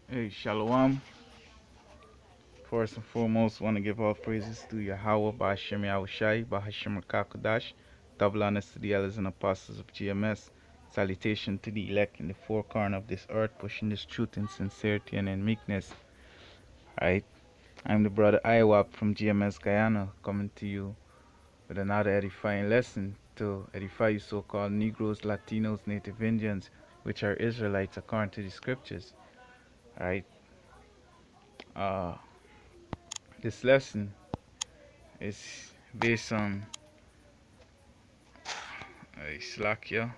Hey, Shalom. First and foremost, want to give all praises to Yahweh, Ba'ashem Yahushai, Ba'ashem Kakadash, double honors to the elders and apostles of GMS. Salutation to the elect in the four corner of this earth, pushing this truth in sincerity and in meekness. Right? I'm the brother Iwap from GMS Guyana, coming to you with another edifying lesson to edify you so-called Negroes, Latinos, Native Indians, which are Israelites according to the scriptures. Right? Uh, this lesson is based on Slovakia.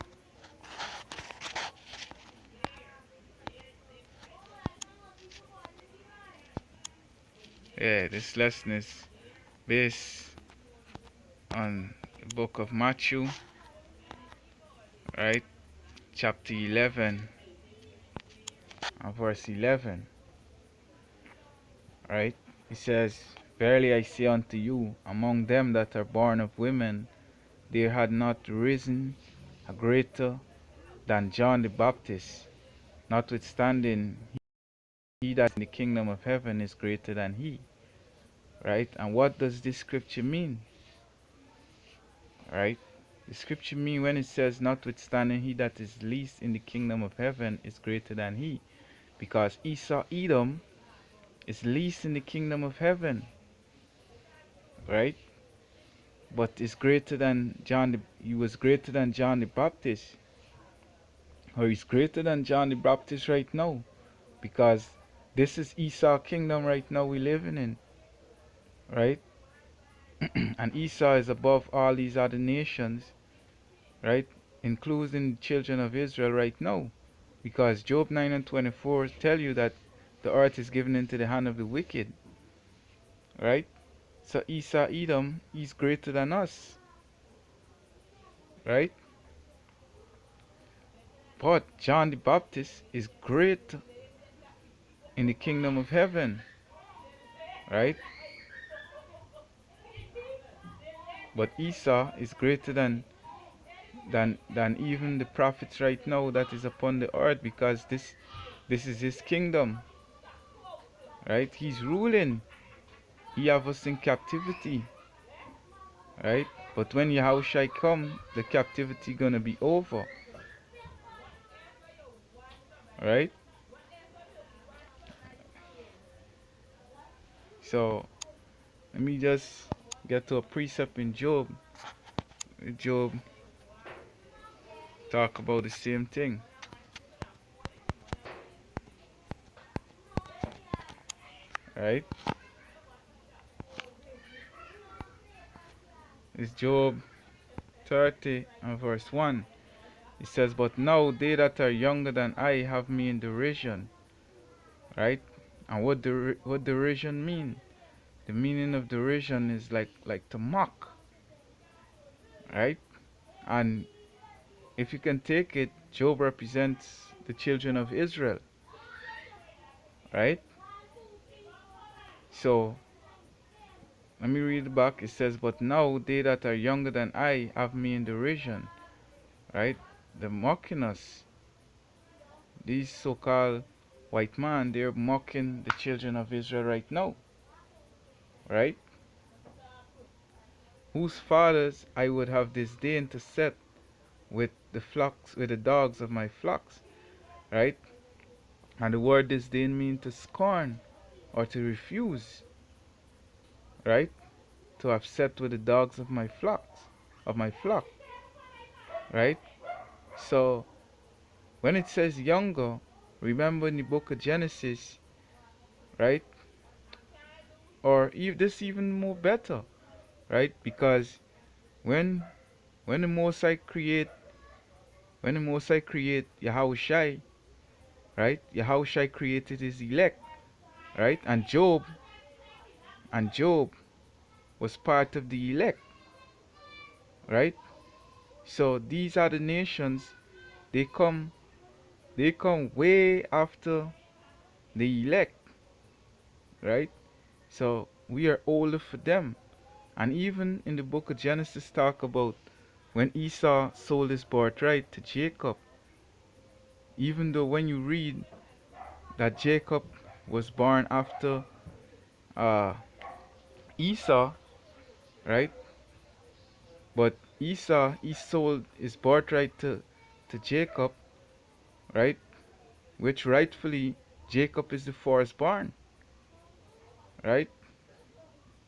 Yeah, this lesson is based on the book of Matthew, right? Chapter 11 and verse 11, right? It says, "Verily I say unto you, among them that are born of women, there had not risen a greater than John the Baptist. Notwithstanding, he that is in the kingdom of heaven is greater than he." Right? And what does this scripture mean? Right? The scripture mean when it says, "Notwithstanding, he that is least in the kingdom of heaven is greater than he," because Esau Edom is least in the kingdom of heaven, right? But is greater than he was greater than John the Baptist, or he's greater than John the Baptist right now, because this is Esau kingdom right now we living in, right? And Esau is above all these other nations, right? Including the children of Israel right now. Because Job 9 and 24 tell you that the earth is given into the hand of the wicked, right? So Esau Edom is greater than us, right? But John the Baptist is great in the kingdom of heaven, right? But Esau is greater than even the prophets right now that is upon the earth, because this is his kingdom, right? He's ruling. He have us in captivity, right? But when Yahushua come, the captivity gonna be over, right? So let me just get to a precept in Job. Job talk about the same thing, right? It's Job 30 and verse 1. It says, "But now they that are younger than I have me in derision," right? And what derision mean? The meaning of derision is like to mock, right? And if you can take it, Job represents the children of Israel, right? So let me read it back. It says, "But now they that are younger than I have me in derision," right? They're mocking us. These so-called white man, they're mocking the children of Israel right now, right? "Whose fathers I would have disdained to set with the dogs of my flocks," right? And the word disdain means to scorn or to refuse, right? To have set with the dogs of my flock, right? So when it says younger, remember in the book of Genesis, right? Or this even more better, right? Because when when the Most High create Yahushai, right? Yahushai created his elect, right? And Job was part of the elect, right? So these are the nations, they come they come way after the elect, right? So we are older for them. And even in the book of Genesis talk about when Esau sold his birthright to Jacob, even though when you read that Jacob was born after uh, Esau, right? But Esau, he sold his birthright to Jacob, right? Which rightfully Jacob is the firstborn, right?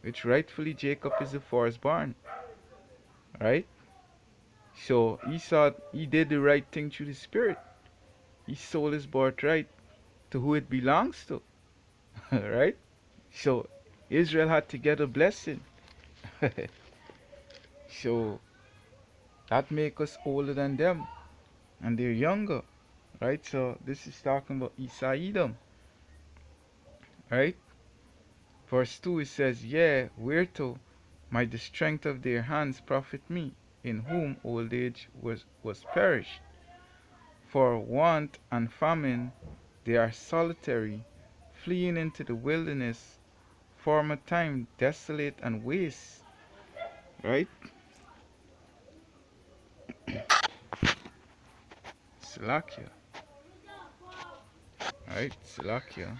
Which rightfully Jacob is the firstborn, right? So Esau, he did the right thing through the Spirit. He sold his birthright to who it belongs to, right? So Israel had to get a blessing. So that make us older than them, and they're younger, right? So this is talking about Esau Edom, right? Verse 2 it says, "Yea, whereto might the strength of their hands profit me, in whom old age was perished. For want and famine they are solitary, fleeing into the wilderness, former time desolate and waste." Right? Salakia. Right? Salakia.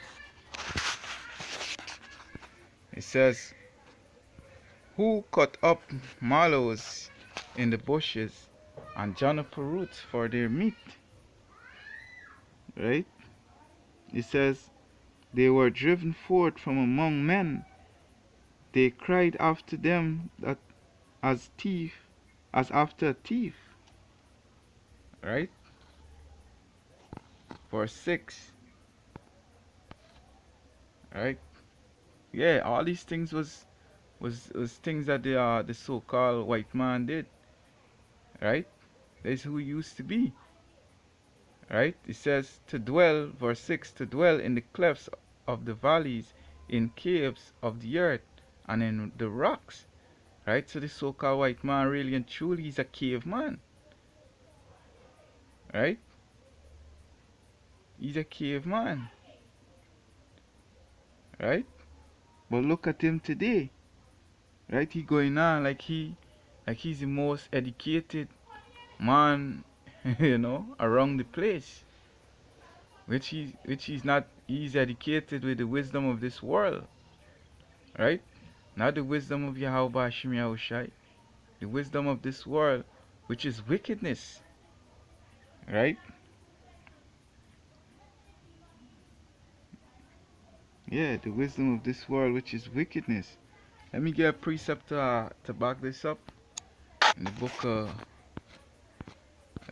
It says, "Who cut up mallows in the bushes and juniper roots for their meat?" Right? It says, "They were driven forth from among men. They cried after them that as thief, as after a thief." Right? Verse 6. Right? Yeah, all these things was things that the so-called white man did. Right? That's who he used to be. Right? It says to dwell, verse 6, to dwell in the clefts of the valleys, in caves of the earth, and in the rocks. Right? So the so-called white man really and truly is a caveman. Right? He's a caveman. Right? But look at him today. Right? He going on like he's the most educated man, around the place. Which he's not. He's educated with the wisdom of this world. Right? Not the wisdom of Yahweh Bashim Yahushai. The wisdom of this world, which is wickedness. Right? Yeah, the wisdom of this world, which is wickedness. Let me get a precept to back this up. In the book of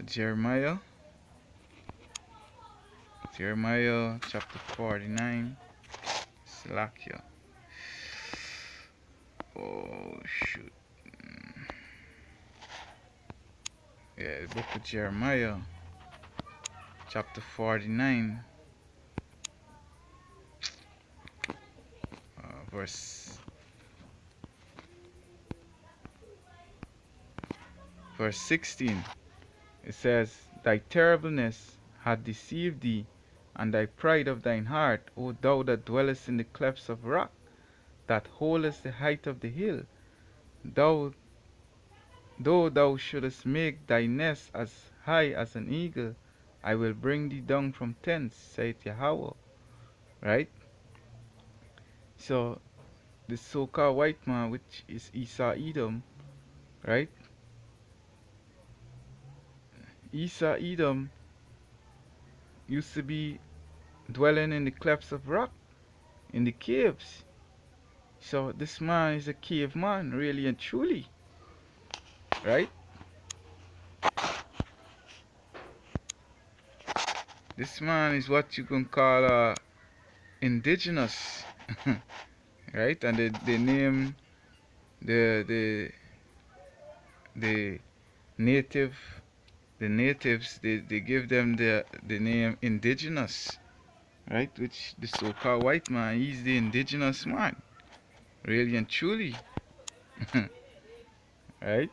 Jeremiah. Jeremiah chapter 49. Slakia. Oh, shoot. Yeah, the book of Jeremiah chapter 49. Verse 16. It says, "Thy terribleness hath deceived thee, and thy pride of thine heart, O thou that dwellest in the clefts of rock, that holdest the height of the hill. Thou, though thou shouldest make thy nest as high as an eagle, I will bring thee down from thence, saith Yahweh." Right? So, the so-called white man, which is Esau Edom, right? Esau Edom used to be dwelling in the clefts of rock, in the caves. So this man is a caveman, really and truly, right? This man is what you can call indigenous, right? And they name the the native the natives, they give them the name indigenous, right? Which the so-called white man, he's the indigenous man, really and truly, right?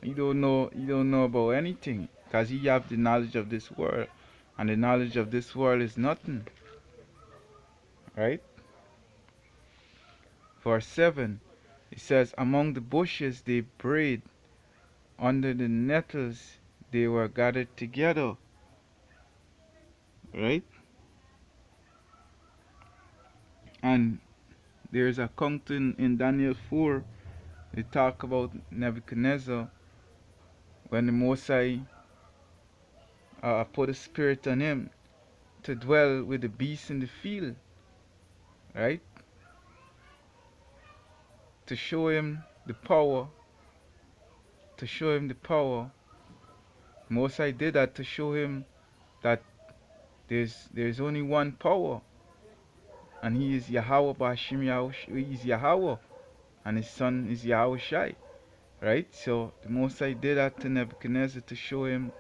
He don't know about anything, because he have the knowledge of this world, and the knowledge of this world is nothing, right? Verse 7, it says, "Among the bushes they brayed, under the nettles they were gathered together." Right? And there's a account in Daniel 4, they talk about Nebuchadnezzar when the Mosai put a spirit on him to dwell with the beasts in the field, right? To show him the power, to show him the power. Mosai did that to show him that there's only one power, and he is Yahweh Bashim Yahush. He's Yahweh, and his son is Yahweh Shai, right? So the Mosai did that to Nebuchadnezzar to show him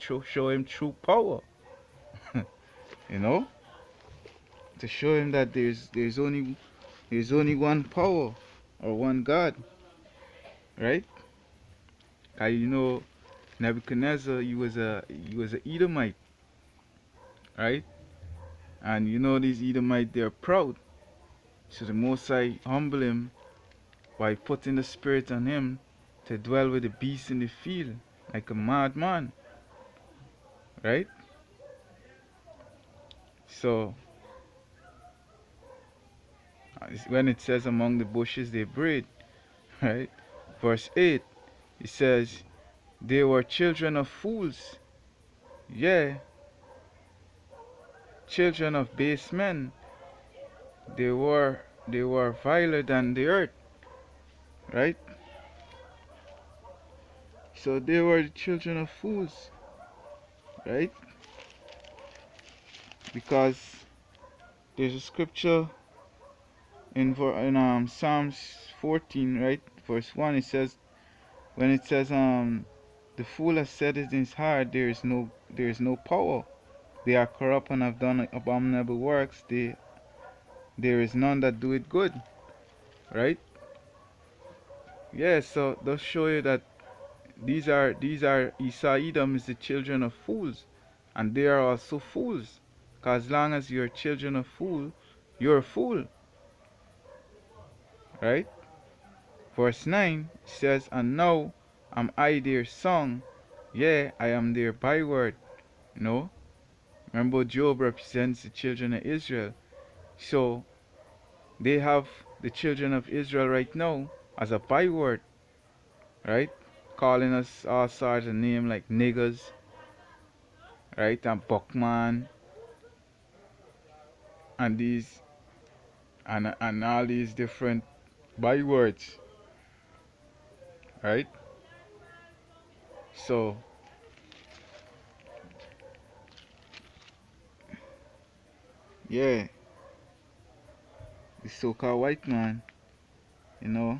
show him true power, you know, to show him that there's only one power or one God, right? Cause you know Nebuchadnezzar, he was a Edomite, right? And you know these Edomites, they're proud. So the Mosai humble him by putting the spirit on him to dwell with the beasts in the field like a madman, right? So when it says among the bushes they breed, right? Verse 8, it says they were children of fools, yeah, children of base men. They were viler than the earth, right? So they were the children of fools, right? Because there's a scripture in Psalms 14, right, verse 1. It says, when it says the fool has said it in his heart, there is no power. They are corrupt and have done abominable works. There is none that do it good, right? Yeah, so they'll show you that these are Esau Edom is the children of fools, and they are also fools. Cause as long as you're children of fool, you're a fool, right? Verse 9 says, and now am I their song, yeah, I am their byword. No, remember Job represents the children of Israel, so they have the children of Israel right now as a byword, right? Calling us all sorts of names like niggers, right? And Buckman, and these and all these different bywords, right? So yeah, the so-called white man, you know,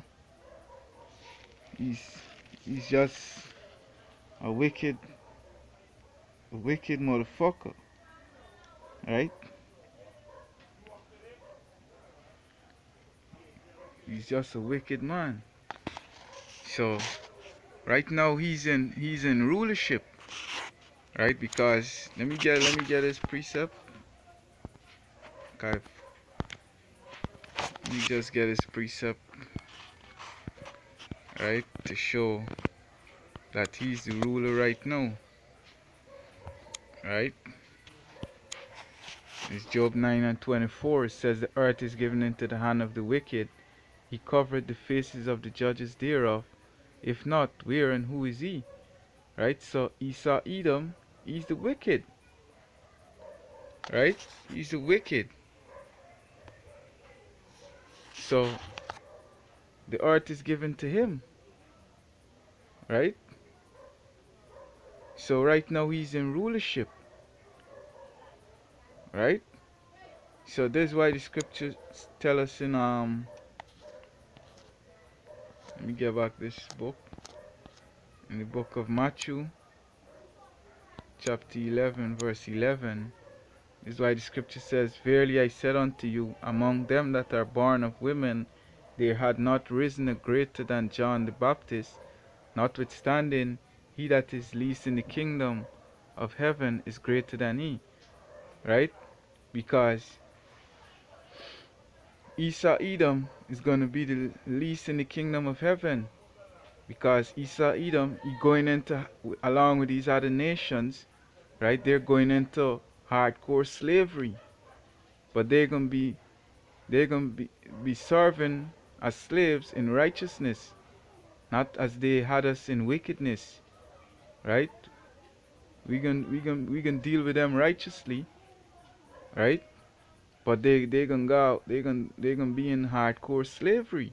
he's he's just a wicked motherfucker, right? He's just a wicked man. So right now he's in rulership, right? Because let me get his precept. Okay, let me just get his precept, right, to show that he's the ruler right now, right? It's Job 9 and 24. It says the earth is given into the hand of the wicked. He covered the faces of the judges thereof. If not, where and who is he? Right? So Esau Edom, he's the wicked. Right? He's the wicked. So the earth is given to him. Right? So right now he's in rulership. Right? So that's why the scriptures tell us in let me get back this book. In the book of Mathew, chapter 11, verse 11. This is why the scripture says, verily I said unto you, among them that are born of women, there had not risen a greater than John the Baptist. Notwithstanding, he that is least in the kingdom of heaven is greater than he. Right? Because Esau Edom is going to be the least in the kingdom of heaven. Because Esau Edom, he going into, along with these other nations, right? They're going into hardcore slavery. But they're going to be They're gonna be serving as slaves in righteousness, not as they had us in wickedness, right? We can deal with them righteously, right? But they gonna go they gonna be in hardcore slavery,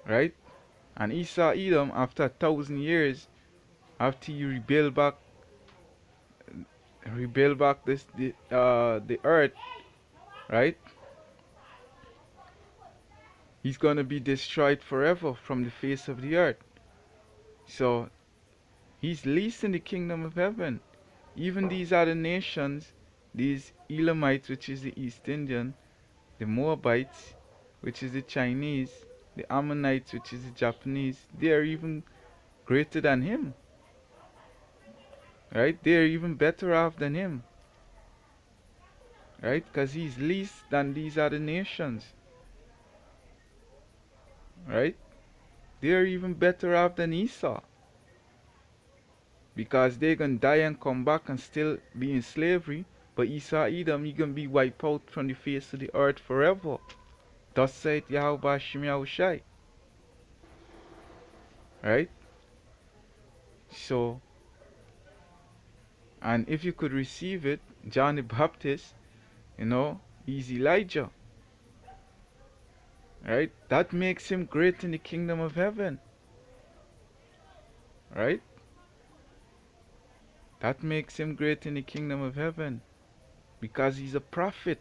right? And Esau Edom after 1,000 years, after you rebuild back the earth, right? He's gonna be destroyed forever from the face of the earth. So he's least in the kingdom of heaven. Even these other nations, these Elamites, which is the East Indian, the Moabites, which is the Chinese, the Ammonites, which is the Japanese, they are even greater than him, right? They are even better off than him, right? Because he's least than these other nations, right? They are even better off than Esau because they're gonna die and come back and still be in slavery. But Esau Edom, he gonna be wiped out from the face of the earth forever. Thus saith Yahweh Hashem Yahushai. Right? So, and if you could receive it, John the Baptist, he's Elijah. Right? That makes him great in the kingdom of heaven. Right? That makes him great in the kingdom of heaven. Because he's a prophet.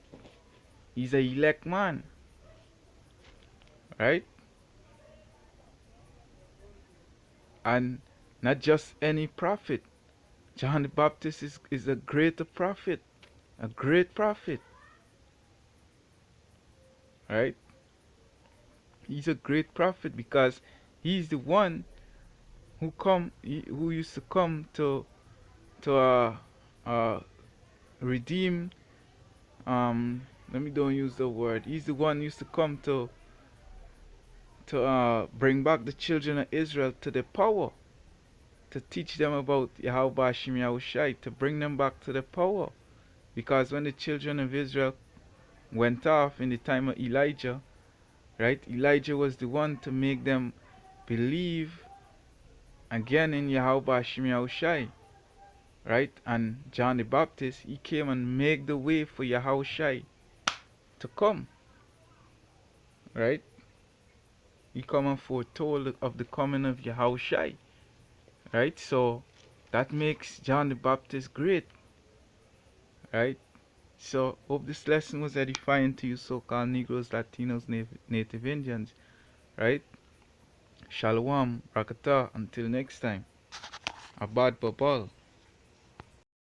He's a elect man. Right? And not just any prophet. John the Baptist is a greater prophet. A great prophet. Right? He's a great prophet because he's the one who used to come to redeem. Let me don't use the word. He's the one who used to come to bring back the children of Israel to the power, to teach them about Yahweh Hashem Yahushai, to bring them back to the power. Because when the children of Israel went off in the time of Elijah, right? Elijah was the one to make them believe again in Yahweh Hashem Yahushai, right? And John the Baptist, he came and made the way for Yahushai to come, right? He come and foretold of the coming of Yahushai, right? So that makes John the Baptist great, right? So hope this lesson was edifying to you so-called Negroes, Latinos, Native Indians, right? Shalom, Rakata, until next time. Abad Babal.